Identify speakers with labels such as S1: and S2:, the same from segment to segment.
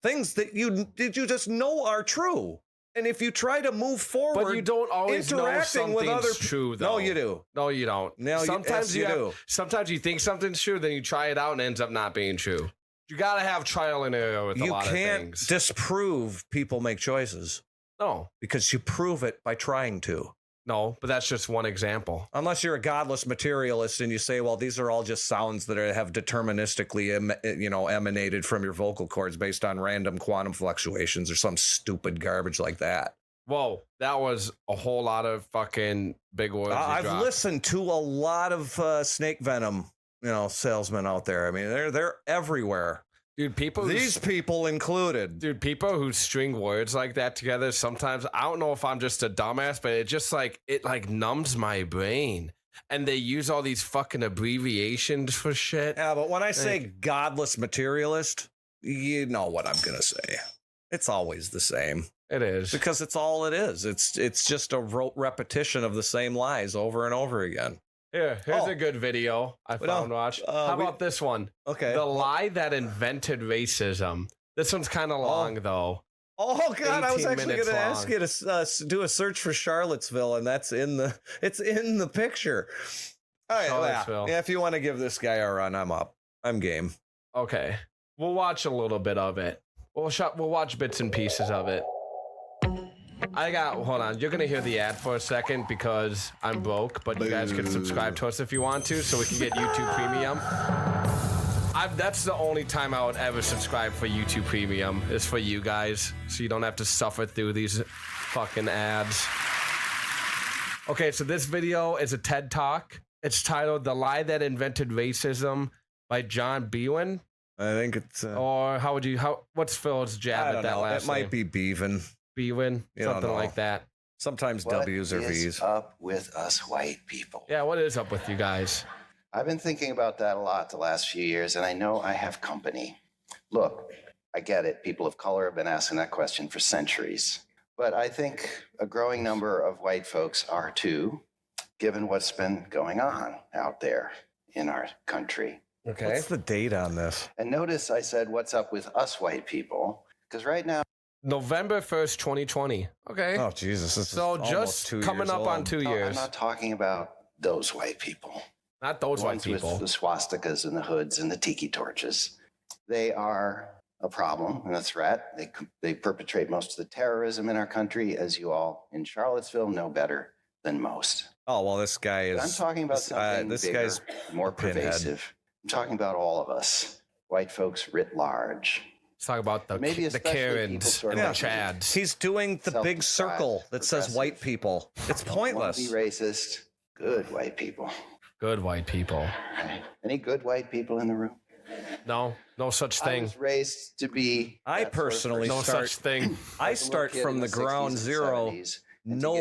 S1: things that you just know are true. And if you try to move forward,
S2: but you don't always know something's true, though.
S1: No, you do.
S2: No, you don't.
S1: No,
S2: sometimes
S1: you do.
S2: Sometimes you think something's true, then you try it out and it ends up not being true. You gotta have trial and error with a lot of things. You can't
S1: disprove people make choices.
S2: No,
S1: because you prove it by trying to.
S2: No, but that's just one example.
S1: Unless you're a godless materialist and you say, well, these are all just sounds that have deterministically, emanated from your vocal cords based on random quantum fluctuations or some stupid garbage like that.
S2: Whoa, that was a whole lot of fucking big words.
S1: I've listened to a lot of snake venom, salesmen out there. I mean, they're everywhere.
S2: Dude,
S1: these people included.
S2: Dude, people who string words like that together, sometimes I don't know if I'm just a dumbass, but it just it numbs my brain. And they use all these fucking abbreviations for shit.
S1: Yeah, but when I say godless materialist, you know what I'm gonna say. It's always the same.
S2: It is.
S1: Because it's all it is. It's just a rote repetition of the same lies over and over again.
S2: Here's a good video I found. Watch. How about this one?
S1: Okay.
S2: The lie that invented racism. This one's kind of long, though.
S1: Oh God! I was actually going to ask you to do a search for Charlottesville, and it's in the picture. All right, Charlottesville. Yeah, if you want to give this guy a run, I'm up. I'm game.
S2: Okay, we'll watch a little bit of it. We'll watch bits and pieces of it. Hold on, you're gonna hear the ad for a second because I'm broke, but you guys can subscribe to us if you want to, so we can get YouTube Premium. That's the only time I would ever subscribe for YouTube Premium, is for you guys, so you don't have to suffer through these fucking ads. Okay, so this video is a TED Talk. It's titled "The Lie That Invented Racism" by John Biewen.
S1: I think it's...
S2: or what's Phil's jab at that last name?
S1: It might be Beaven.
S2: Biewen, something like that.
S1: Sometimes W's or V's.
S3: What is up with us white people?
S2: Yeah, what is up with you guys?
S3: I've been thinking about that a lot the last few years, and I know I have company. Look, I get it. People of color have been asking that question for centuries. But I think a growing number of white folks are too, given what's been going on out there in our country.
S1: Okay. What's the date on this?
S3: And notice I said, what's up with us white people? Because right now,
S2: November 1st, 2020. Okay.
S1: Oh, Jesus. This
S2: so
S1: is
S2: just coming up on 2 years.
S3: I'm not talking about those white people.
S2: Not those white people.
S3: With the swastikas and the hoods and the tiki torches. They are a problem and a threat. They perpetrate most of the terrorism in our country, as you all in Charlottesville know better than most.
S1: Oh, well, this guy is...
S3: But I'm talking about something bigger,
S1: guy's
S3: more pervasive. I'm talking about all of us, white folks writ large.
S2: Let's talk about the Karens and the Chads.
S1: He's doing the big circle that says white people. It's pointless.
S3: Don't be racist. Good white people.
S2: Good white people.
S3: Any good white people in the room?
S2: No such thing.
S3: I was raised to be.
S1: I personally
S2: such thing.
S1: I start from the ground zero. No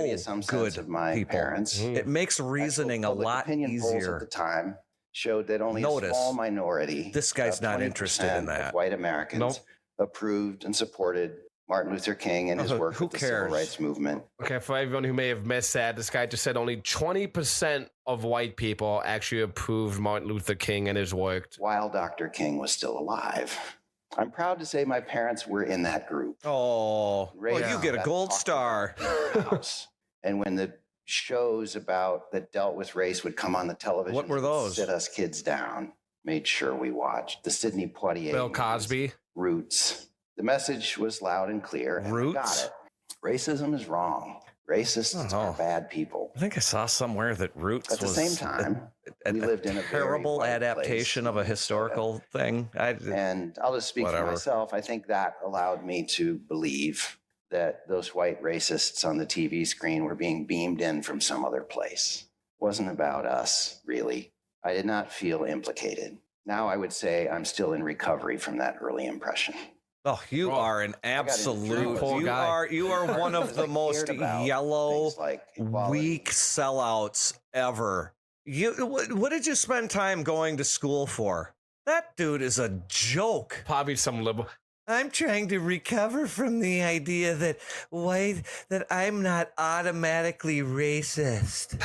S1: good people.
S3: Parents.
S1: It makes reasoning a lot easier.
S3: At the time showed that only a small minority.
S1: This guy's not interested in that.
S3: Of white Americans approved and supported Martin Luther King and his work with the Civil Rights Movement.
S2: Okay, for everyone who may have missed that, this guy just said only 20% of white people actually approved Martin Luther King and his work.
S3: While Dr. King was still alive. I'm proud to say my parents were in that group.
S1: Oh, well, you get a gold star.
S3: And when the shows that dealt with race would come on the television,
S1: what were those?
S3: Sit us kids down, made sure we watched. The Sidney Poitier,
S2: Bill Cosby,
S3: Roots. The message was loud and clear. And
S1: Roots?
S3: I got it. Racism is wrong. Racists are bad people.
S1: I think I saw somewhere that Roots
S3: was... At the same time, we lived in a
S1: terrible adaptation of a historical thing.
S3: And I'll just speak for myself. I think that allowed me to believe that those white racists on the TV screen were being beamed in from some other place. It wasn't about us, really. I did not feel implicated. Now I would say I'm still in recovery from that early impression.
S1: Oh, you are an absolute you are one of the most yellow, weak sellouts ever. What did you spend time going to school for? That dude is a joke.
S2: Probably some liberal.
S1: I'm trying to recover from the idea that I'm not automatically racist.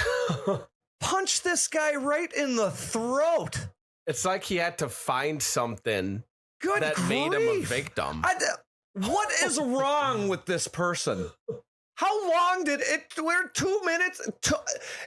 S1: Punch this guy right in the throat.
S2: It's like he had to find something that made him a victim.
S1: What is wrong with this person? How long did it? We're 2 minutes.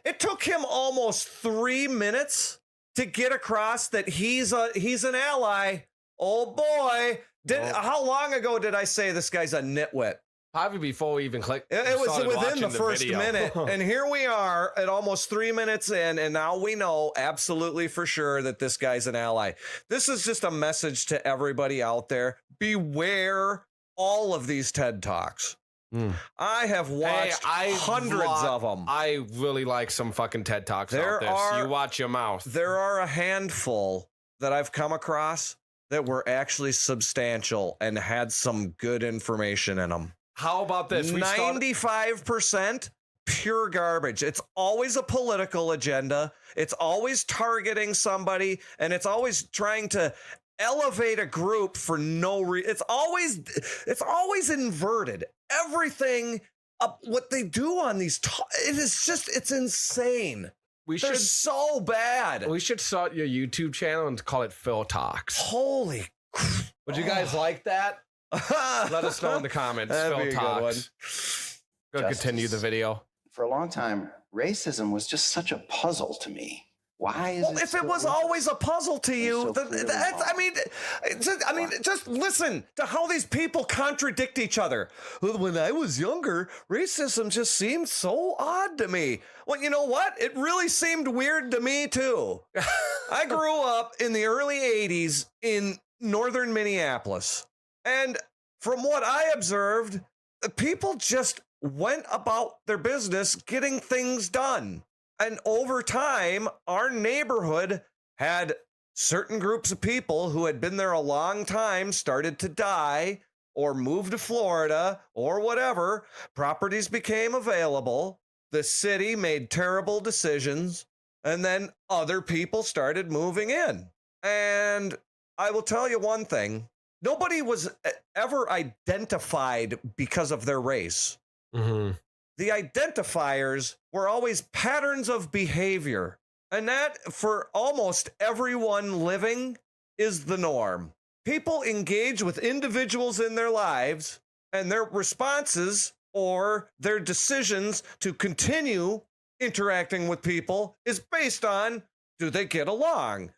S1: It took him almost 3 minutes to get across that he's an ally. Oh boy! How long ago did I say this guy's a nitwit?
S2: Probably before we even clicked.
S1: It was within the first minute, and here we are at almost 3 minutes in, and now we know absolutely for sure that this guy's an ally. This is just a message to everybody out there: beware all of these TED Talks. I have watched hundreds of them.
S2: I really like some fucking TED Talks out there. So you watch your mouth.
S1: There are a handful that I've come across that were actually substantial and had some good information in them.
S2: How about this?
S1: 95% pure garbage. It's always a political agenda. It's always targeting somebody, and it's always trying to elevate a group for no reason. It's always inverted. Everything, what they do on these, it's insane. They're so bad.
S2: We should start your YouTube channel and call it Phil Talks.
S1: Holy crap.
S2: Would you guys like that? Let us know in the comments. Phil Talks. Go continue the video.
S3: For a long time, racism was just such a puzzle to me. Why is it?
S1: If it was always a puzzle to you, just listen to how these people contradict each other. When I was younger, racism just seemed so odd to me. Well, you know what? It really seemed weird to me too. I grew up in the early 80s in northern Minneapolis. And from what I observed, people just went about their business getting things done. And over time, our neighborhood had certain groups of people who had been there a long time started to die or move to Florida or whatever. Properties became available. The city made terrible decisions. And then other people started moving in. And I will tell you one thing. Nobody was ever identified because of their race.
S2: Mm-hmm.
S1: The identifiers were always patterns of behavior. And that, for almost everyone living, is the norm. People engage with individuals in their lives, and their responses or their decisions to continue interacting with people is based on, do they get along?